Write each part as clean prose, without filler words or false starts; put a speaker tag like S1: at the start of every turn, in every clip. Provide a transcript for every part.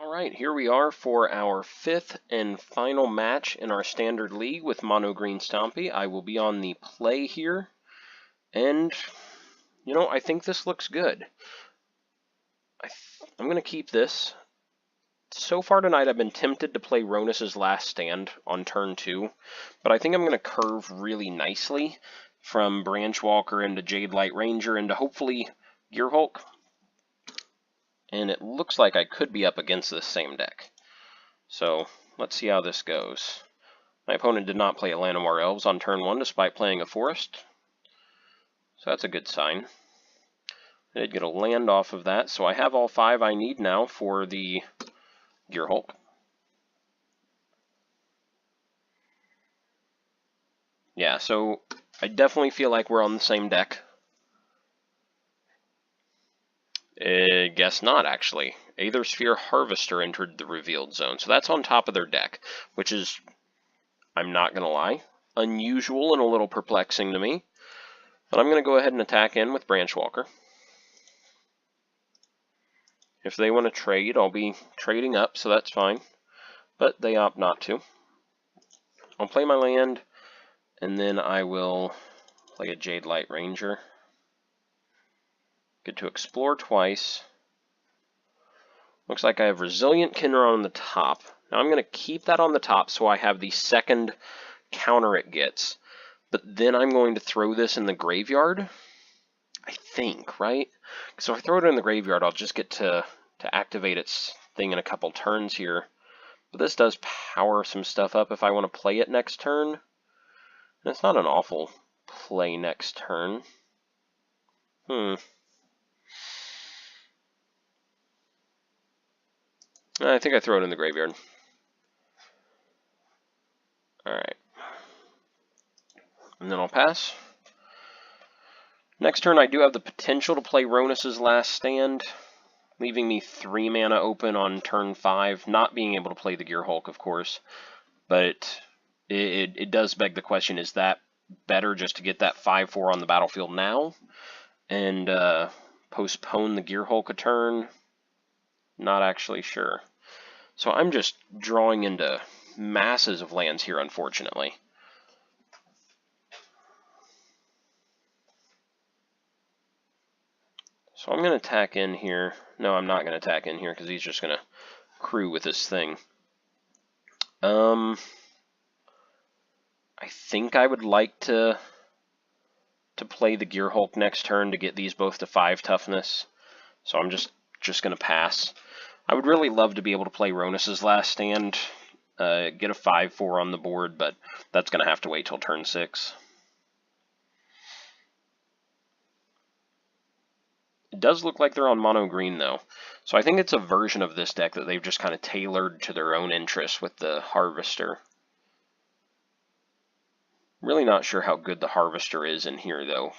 S1: Alright, here we are for our 5th and final match in our standard league with Mono Green Stompy. I will be on the play here, and, I think this looks good. I'm going to keep this. So far tonight I've been tempted to play Ronus's Last Stand on turn 2, but I think I'm going to curve really nicely from Branch Walker into Jade Light Ranger into hopefully Gear Hulk. And it looks like I could be up against this same deck. So, let's see how this goes. My opponent did not play Atlantawar Elves on turn 1 despite playing a Forest. So that's a good sign. I did get a land off of that, so I have all 5 I need now for the Gear Hulk. Yeah, so I definitely feel like we're on the same deck. Guess not, actually. Aethersphere Harvester entered the revealed zone, so that's on top of their deck, which is, I'm not going to lie, unusual and a little perplexing to me. But I'm going to go ahead and attack in with Branch Walker. If they want to trade, I'll be trading up, so that's fine. But they opt not to. I'll play my land, and then I will play a Jade Light Ranger. Get to explore twice. Looks like I have Resilient Kinra on the top. Now I'm going to keep that on the top so I have the second counter it gets. But then I'm going to throw this in the graveyard. I think, right? So if I throw it in the graveyard, I'll just get to activate its thing in a couple turns here. But this does power some stuff up if I want to play it next turn. And it's not an awful play next turn. I think I throw it in the graveyard. Alright. And then I'll pass. Next turn I do have the potential to play Ronus's Last Stand, leaving me 3 mana open on turn 5, not being able to play the Gear Hulk, of course. But it does beg the question, is that better just to get that 5/4 on the battlefield now and postpone the Gear Hulk a turn? Not actually sure. So I'm just drawing into masses of lands here, unfortunately. So I'm going to attack in here. No, I'm not going to attack in here because he's just going to crew with this thing. I think I would like to play the Gear Hulk next turn to get these both to 5 toughness. So I'm just going to pass. I would really love to be able to play Ronus's Last Stand, get a 5/4 on the board, but that's going to have to wait till turn 6. It does look like they're on mono green, though. So I think it's a version of this deck that they've just kind of tailored to their own interests with the Harvester. Really not sure how good the Harvester is in here, though.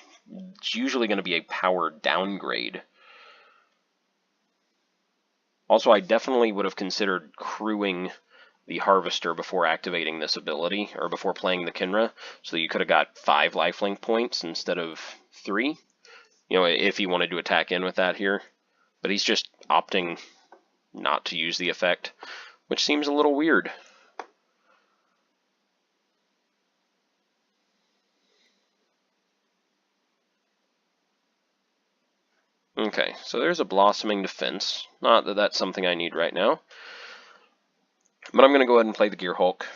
S1: It's usually going to be a power downgrade. Also, I definitely would have considered crewing the Harvester before activating this ability, or before playing the Kinra, so that you could have got 5 lifelink points instead of 3. If he wanted to attack in with that here. But he's just opting not to use the effect, which seems a little weird. Okay, so there's a Blossoming Defense. Not that that's something I need right now. But I'm going to go ahead and play the Gear Hulk.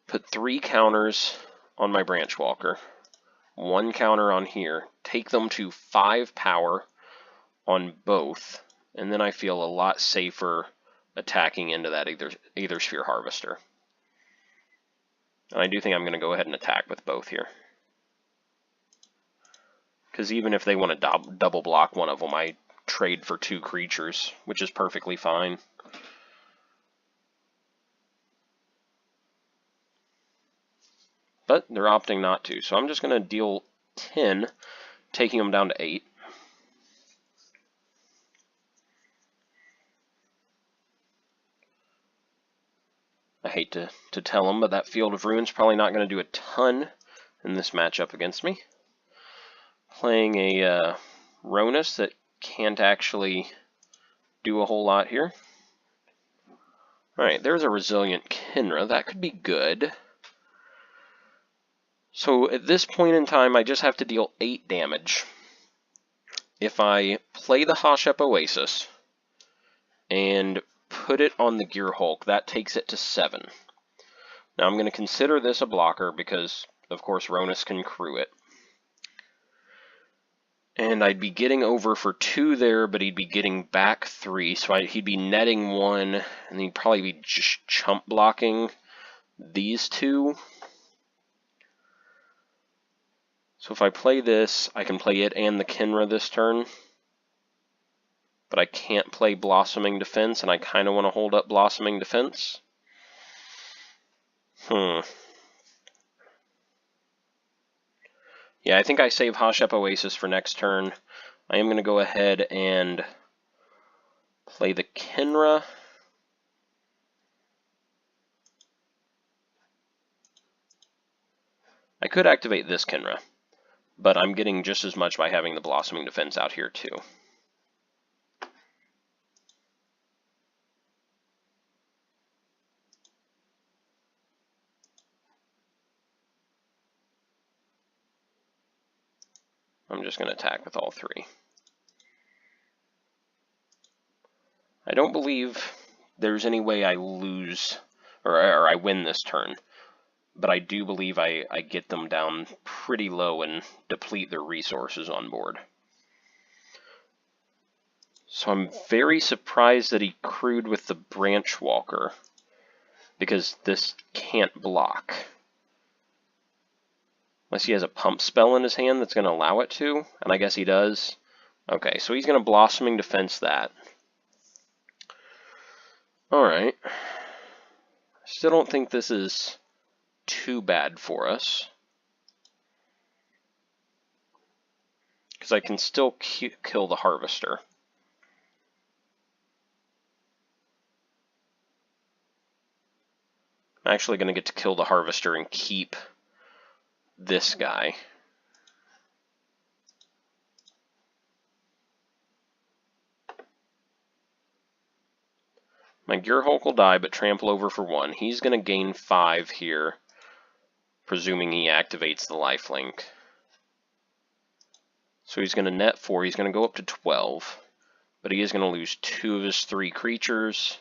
S1: Put 3 counters on my Branch Walker. 1 counter on here. Take them to 5 power on both. And then I feel a lot safer attacking into that Aethersphere Harvester. And I do think I'm going to go ahead and attack with both here. Because even if they want to double block one of them, I trade for 2 creatures, which is perfectly fine. But they're opting not to, so I'm just going to deal 10, taking them down to 8. I hate to tell them, but that Field of Ruin's probably not going to do a ton in this matchup against me. Playing a Ronus that can't actually do a whole lot here. Alright, there's a resilient Kinra. That could be good. So at this point in time, I just have to deal 8 damage. If I play the Hashep Oasis and put it on the Gear Hulk, that takes it to 7. Now I'm going to consider this a blocker because, of course, Ronus can crew it. And I'd be getting over for 2 there, but he'd be getting back 3, so he'd be netting 1, and he'd probably be just chump blocking these 2. So if I play this, I can play it and the Kinra this turn. But I can't play Blossoming Defense, and I kind of want to hold up Blossoming Defense. Yeah, I think I save Hashep Oasis for next turn. I am going to go ahead and play the Kinra. I could activate this Kinra, but I'm getting just as much by having the Blossoming Defense out here too. I'm just going to attack with all 3. I don't believe there's any way I lose, or I win this turn, but I do believe I get them down pretty low and deplete their resources on board. So I'm very surprised that he crewed with the Branch Walker, because this can't block. Unless he has a pump spell in his hand that's going to allow it to, and I guess he does. Okay, so he's going to Blossoming Defense that. Alright. Still don't think this is too bad for us, because I can still kill the Harvester. I'm actually going to get to kill the Harvester and keep this guy. My Gear Hulk will die, but trample over for 1. He's going to gain 5 here, presuming he activates the lifelink. So he's going to net 4. He's going to go up to 12, but he is going to lose 2 of his 3 creatures.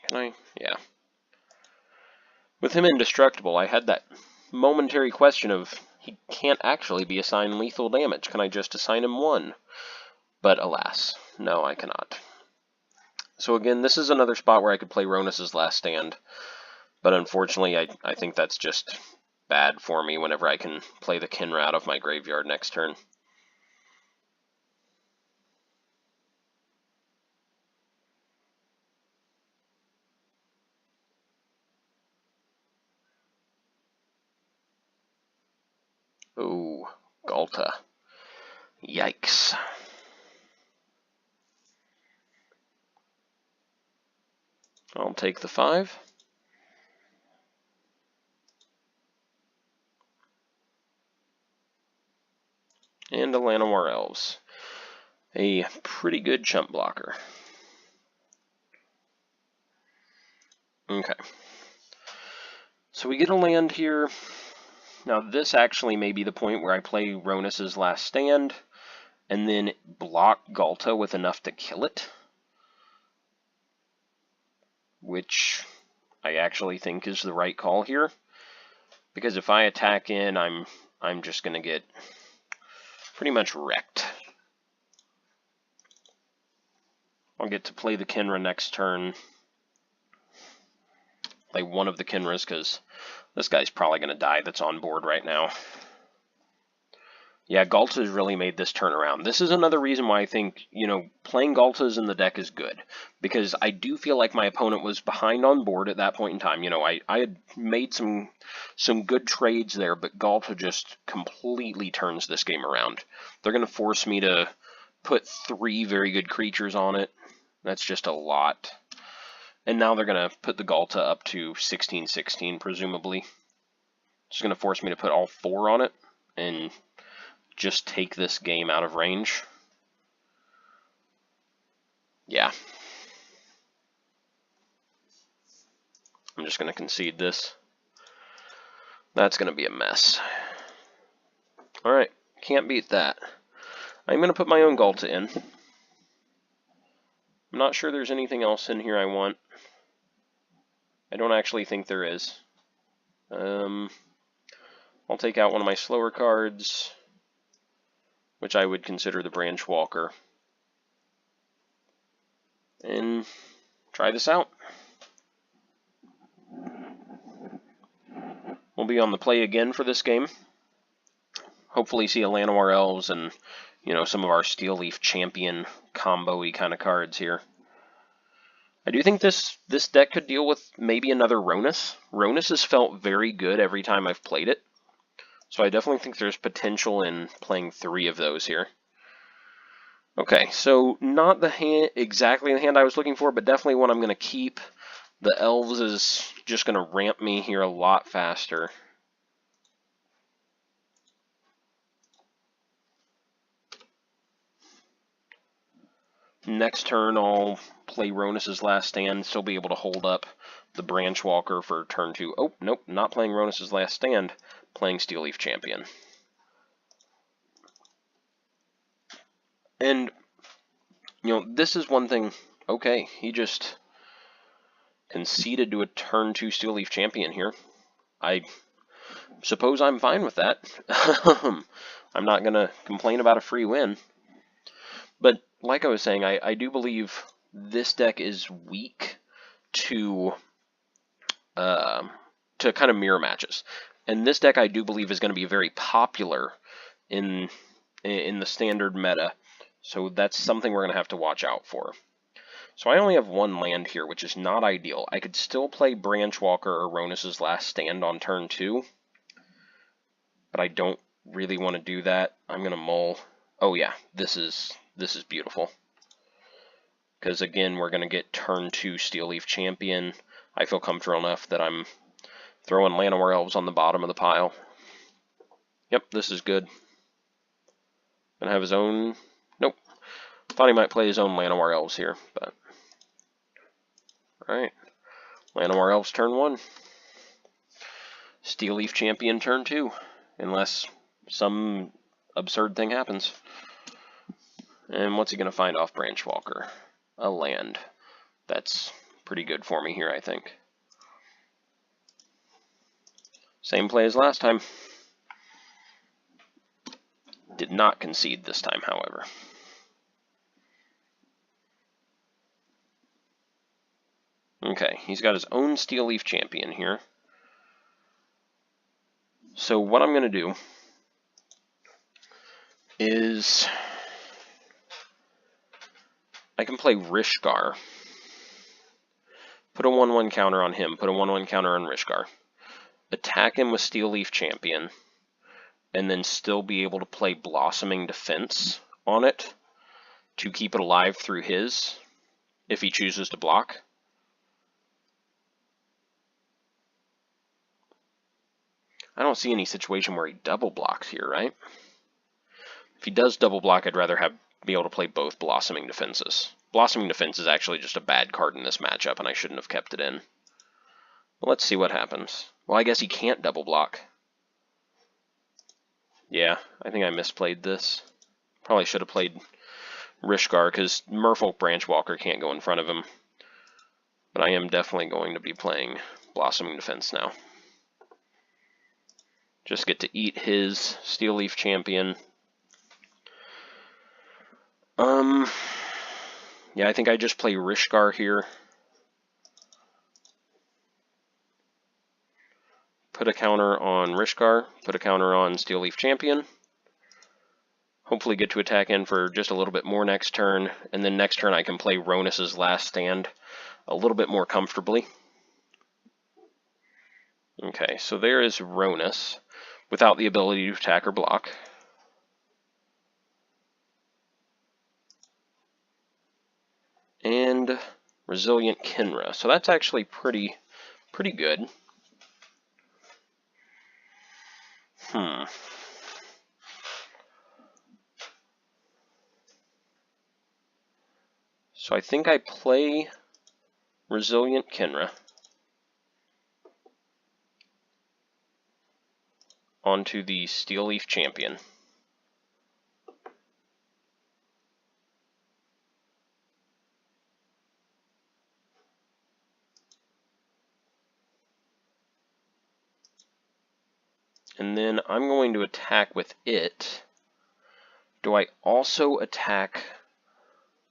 S1: Can I? Yeah. With him indestructible, I had that momentary question of, he can't actually be assigned lethal damage. Can I just assign him 1? But alas, no, I cannot. So again, this is another spot where I could play Ronus's Last Stand, but unfortunately I think that's just bad for me whenever I can play the Kinra out of my graveyard next turn. Ooh, Galta. Yikes. I'll take the 5. And a Llanowar Elves. A pretty good chump blocker. Okay. So we get a land here. Now this actually may be the point where I play Ronus's Last Stand, and then block Galta with enough to kill it, which I actually think is the right call here, because if I attack in, I'm just going to get pretty much wrecked. I'll get to play the Kinra next turn, play one of the Kinras, because this guy's probably going to die that's on board right now. Yeah, Galta's really made this turn around. This is another reason why I think, playing Galtas in the deck is good. Because I do feel like my opponent was behind on board at that point in time. I had made some good trades there, but Galta just completely turns this game around. They're going to force me to put 3 very good creatures on it. That's just a lot. And now they're going to put the Galta up to 16/16, presumably. It's going to force me to put all 4 on it and just take this game out of range. Yeah. I'm just going to concede this. That's going to be a mess. Alright, can't beat that. I'm going to put my own Galta in. I'm not sure there's anything else in here I want. I don't actually think there is. I'll take out one of my slower cards, which I would consider the Branch Walker, and try this out. We'll be on the play again for this game. Hopefully see a Llanowar Elves and, you know, some of our Steel Leaf Champion combo-y kind of cards here. I do think this deck could deal with maybe another Ronus. Ronus has felt very good every time I've played it, so I definitely think there's potential in playing 3 of those here. Okay, so not the hand, exactly the hand I was looking for, but definitely one I'm going to keep. The Elves is just going to ramp me here a lot faster. Next turn, I'll play Ronus's Last Stand, still be able to hold up the Branch Walker for turn 2. Oh, nope, not playing Ronus's Last Stand, playing Steel Leaf Champion. And, you know, this is one thing. Okay, he just conceded to a turn 2 Steel Leaf Champion here. I suppose I'm fine with that. I'm not going to complain about a free win. But like I was saying, I do believe this deck is weak to kind of mirror matches. And this deck I do believe is going to be very popular in the standard meta. So that's something we're going to have to watch out for. So I only have 1 land here, which is not ideal. I could still play Branch Walker or Ronus's Last Stand on turn 2. But I don't really want to do that. I'm going to mull. Oh yeah, this is beautiful. Because again, we're going to get turn 2 Steel Leaf Champion. I feel comfortable enough that I'm throwing Llanowar Elves on the bottom of the pile. Yep, this is good. Gonna have his own... Nope. Thought he might play his own Llanowar Elves here, but... Alright. Llanowar Elves turn 1. Steel Leaf Champion turn 2. Unless some absurd thing happens. And what's he going to find off Branch Walker? A land. That's pretty good for me here, I think. Same play as last time. Did not concede this time, however. Okay, he's got his own Steel Leaf Champion here. So what I'm going to do is I can play Rishgar, put a 1/1 counter on him, put a 1/1 counter on Rishgar, attack him with Steel Leaf Champion, and then still be able to play Blossoming Defense on it to keep it alive through his, if he chooses to block. I don't see any situation where he double blocks here, right? If he does double block, I'd rather be able to play both Blossoming Defenses. Blossoming Defense is actually just a bad card in this matchup, and I shouldn't have kept it in. But let's see what happens. Well, I guess he can't double block. Yeah, I think I misplayed this. Probably should have played Rishgar, because Merfolk Branch Walker can't go in front of him. But I am definitely going to be playing Blossoming Defense now. Just get to eat his Steel Leaf Champion. Yeah, I think I just play Rishgar here. Put a counter on Rishgar, put a counter on Steel Leaf Champion. Hopefully get to attack in for just a little bit more next turn, and then next turn I can play Ronus's Last Stand a little bit more comfortably. Okay, so there is Ronus, without the ability to attack or block. And Resilient Kinra. So that's actually pretty good. So I think I play Resilient Kinra onto the Steel Leaf Champion. And then I'm going to attack with it. Do I also attack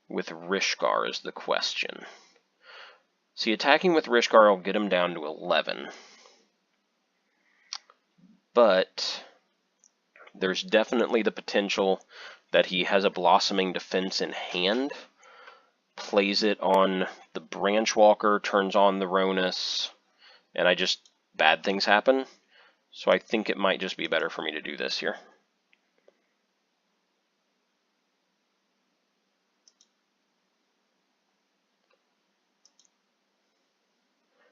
S1: with Rishgar is the question. See, attacking with Rishgar will get him down to 11. But there's definitely the potential that he has a Blossoming Defense in hand, plays it on the Branchwalker, turns on the Ronus, and bad things happen. So I think it might just be better for me to do this here.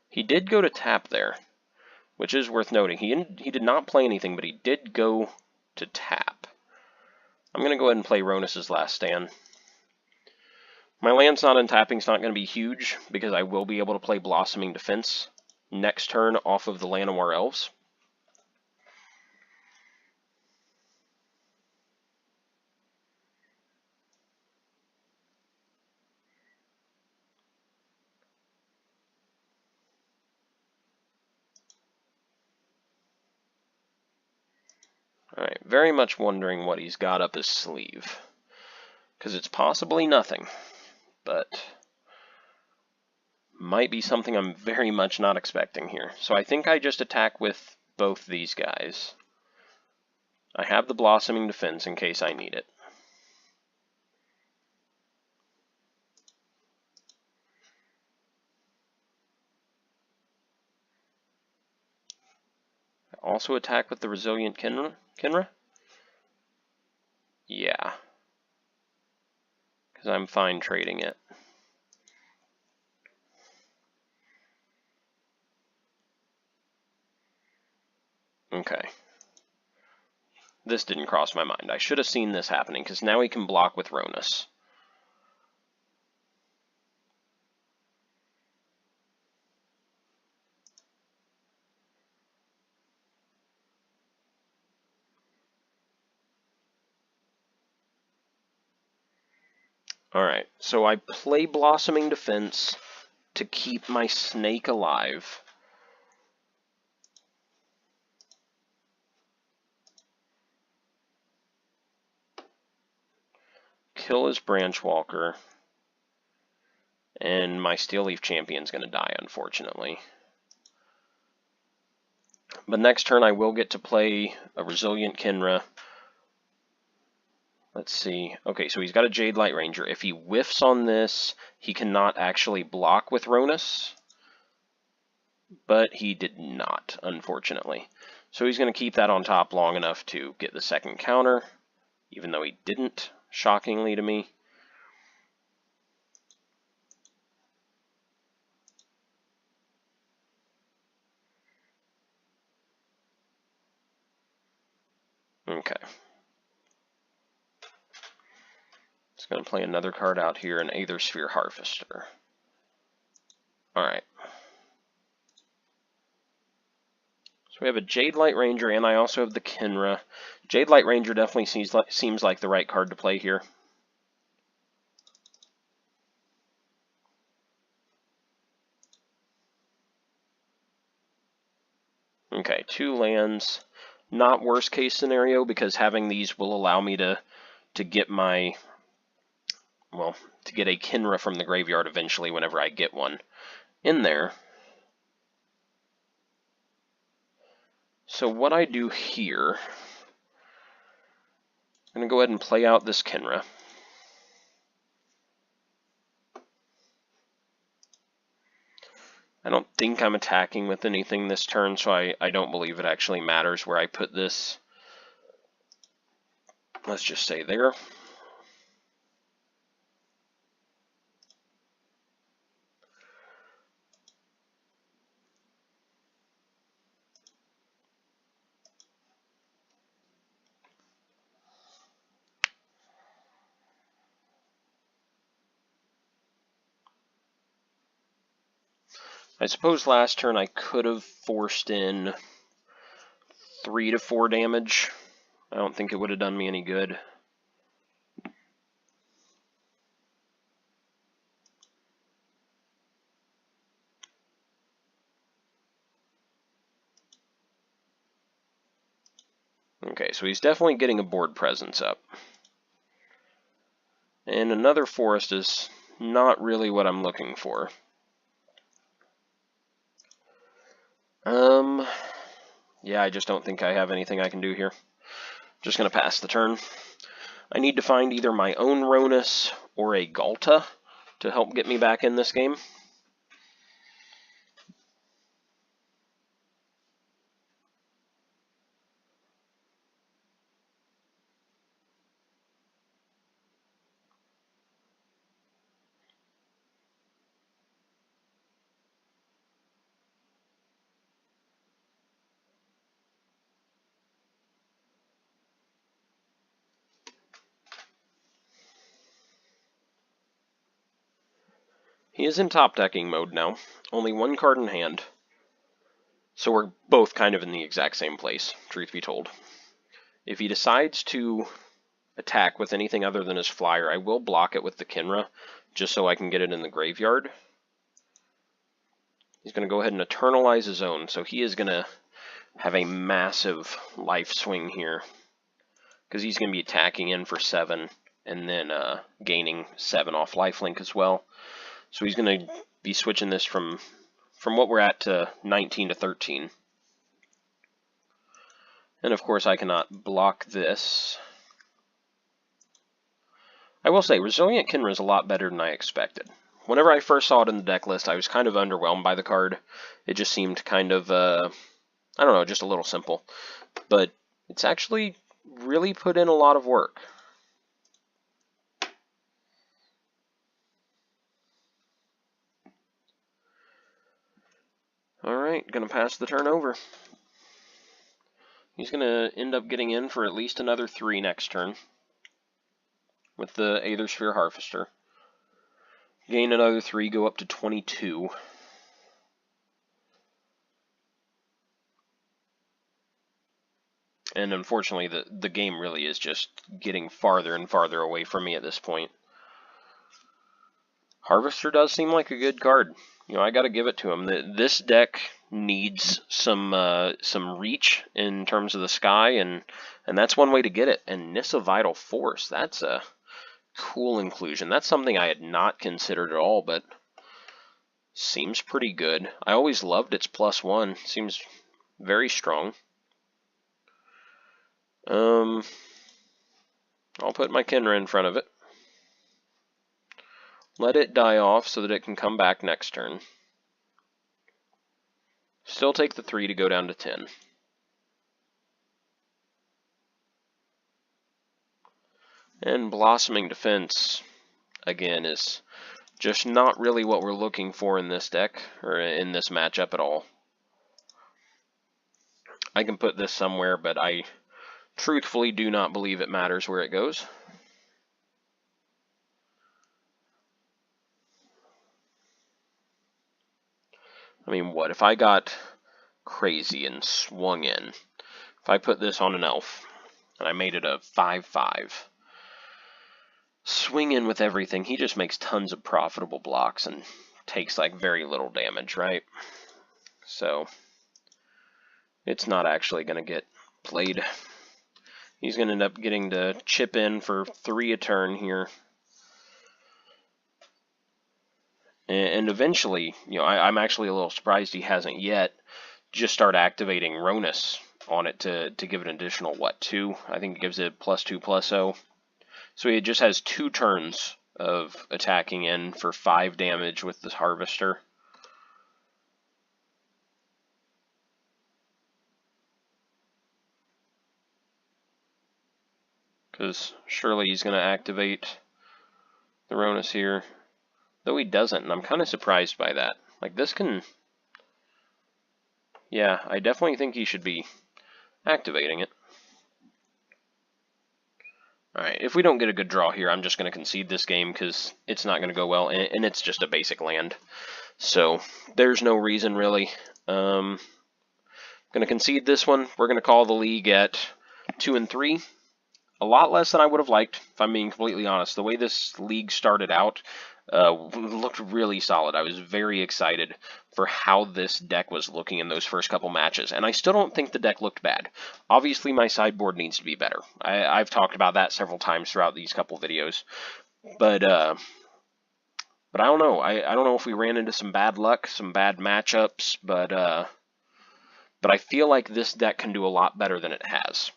S1: He did go to tap there, which is worth noting. He did not play anything, but he did go to tap. I'm going to go ahead and play Ronus's Last Stand. My land's not untapping, it's not going to be huge, because I will be able to play Blossoming Defense next turn off of the Llanowar Elves. Alright, very much wondering what he's got up his sleeve. Because it's possibly nothing, but might be something I'm very much not expecting here. So I think I just attack with both these guys. I have the Blossoming Defense in case I need it. I also attack with the Resilient Kinra? Yeah. Because I'm fine trading it. Okay. This didn't cross my mind. I should have seen this happening, because now he can block with Ronus. Alright, so I play Blossoming Defense to keep my snake alive. Kill his Branchwalker. And my Steel Leaf Champion's going to die, unfortunately. But next turn I will get to play a Resilient Kinra. Let's see. Okay, so he's got a Jade Light Ranger. If he whiffs on this, he cannot actually block with Ronus. But he did not, unfortunately. So he's going to keep that on top long enough to get the second counter, even though he didn't, shockingly to me. Okay. It's going to play another card out here, an Aethersphere Harvester. Alright. So we have a Jade Light Ranger, and I also have the Kinra. Jade Light Ranger definitely seems like the right card to play here. Okay, 2 lands. Not worst case scenario, because having these will allow me to get my, well, to get a Kinra from the graveyard eventually whenever I get one in there. So what I do here, I'm going to go ahead and play out this Kinra. I don't think I'm attacking with anything this turn, so I don't believe it actually matters where I put this. Let's just say there. I suppose last turn I could have forced in 3 to 4 damage. I don't think it would have done me any good. Okay, so he's definitely getting a board presence up. And another forest is not really what I'm looking for. Yeah, I just don't think I have anything I can do here. Just going to pass the turn. I need to find either my own Ronus or a Galta to help get me back in this game. He is in top decking mode now, only 1 card in hand. So we're both kind of in the exact same place, truth be told. If he decides to attack with anything other than his flyer, I will block it with the Kinra, just so I can get it in the graveyard. He's going to go ahead and eternalize his own, so he is going to have a massive life swing here, because he's going to be attacking in for 7, and then gaining 7 off lifelink as well. So he's going to be switching this from what we're at to 19 to 13. And of course I cannot block this. I will say, Resilient Kinra is a lot better than I expected. Whenever I first saw it in the deck list, I was kind of underwhelmed by the card. It just seemed kind of, I don't know, just a little simple. But it's actually really put in a lot of work. Alright, gonna pass the turn over. He's gonna end up getting in for at least another 3 next turn with the Aethersphere Harvester. Gain another 3, go up to 22. And unfortunately, the game really is just getting farther and farther away from me at this point. Harvester does seem like a good card. You know, I got to give it to him. This deck needs some reach in terms of the sky, and that's one way to get it. And Nissa Vital Force, that's a cool inclusion. That's something I had not considered at all, but seems pretty good. I always loved its +1. Seems very strong. I'll put my Kinra in front of it. Let it die off so that it can come back next turn. Still take the 3 to go down to 10. And Blossoming Defense, again, is just not really what we're looking for in this deck, or in this matchup at all. I can put this somewhere, but I truthfully do not believe it matters where it goes. I mean, what if I got crazy and swung in? If I put this on an elf, and I made it a 5/5, swing in with everything, he just makes tons of profitable blocks and takes like very little damage, right? So it's not actually going to get played. He's going to end up getting to chip in for 3 a turn here. And eventually, you know, I'm actually a little surprised he hasn't yet just start activating Ronus on it to give it an additional, what, 2? I think it gives it +2/+0. So he just has 2 turns of attacking in for 5 damage with this Harvester. Because surely he's going to activate the Ronus here. Though he doesn't, and I'm kind of surprised by that. Like, this can... Yeah, I definitely think he should be activating it. Alright, if we don't get a good draw here, I'm just going to concede this game because it's not going to go well, and it's just a basic land. So there's no reason really. Going to concede this one. We're going to call the league at 2-3. A lot less than I would have liked, if I'm being completely honest. The way this league started out looked really solid. I was very excited for how this deck was looking in those first couple matches, and I still don't think the deck looked bad. Obviously, my sideboard needs to be better. I've talked about that several times throughout these couple videos, but I don't know. I don't know if we ran into some bad luck, some bad matchups, but I feel like this deck can do a lot better than it has.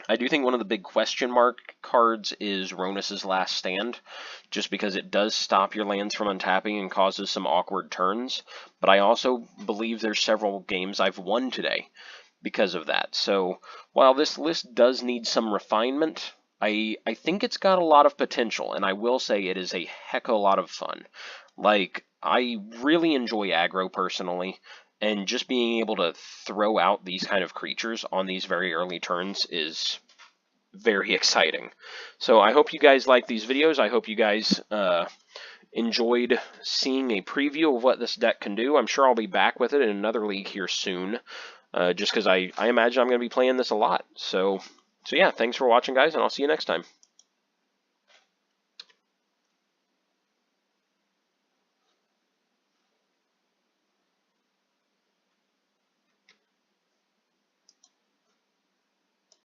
S1: I do think one of the big question mark cards is Ronus's Last Stand, just because it does stop your lands from untapping and causes some awkward turns, but I also believe there's several games I've won today because of that. So while this list does need some refinement, I think it's got a lot of potential, and I will say it is a heck of a lot of fun. Like, I really enjoy aggro personally, and just being able to throw out these kind of creatures on these very early turns is very exciting. So I hope you guys like these videos. I hope you guys enjoyed seeing a preview of what this deck can do. I'm sure I'll be back with it in another league here soon, just because I imagine I'm going to be playing this a lot. So yeah, thanks for watching, guys, and I'll see you next time.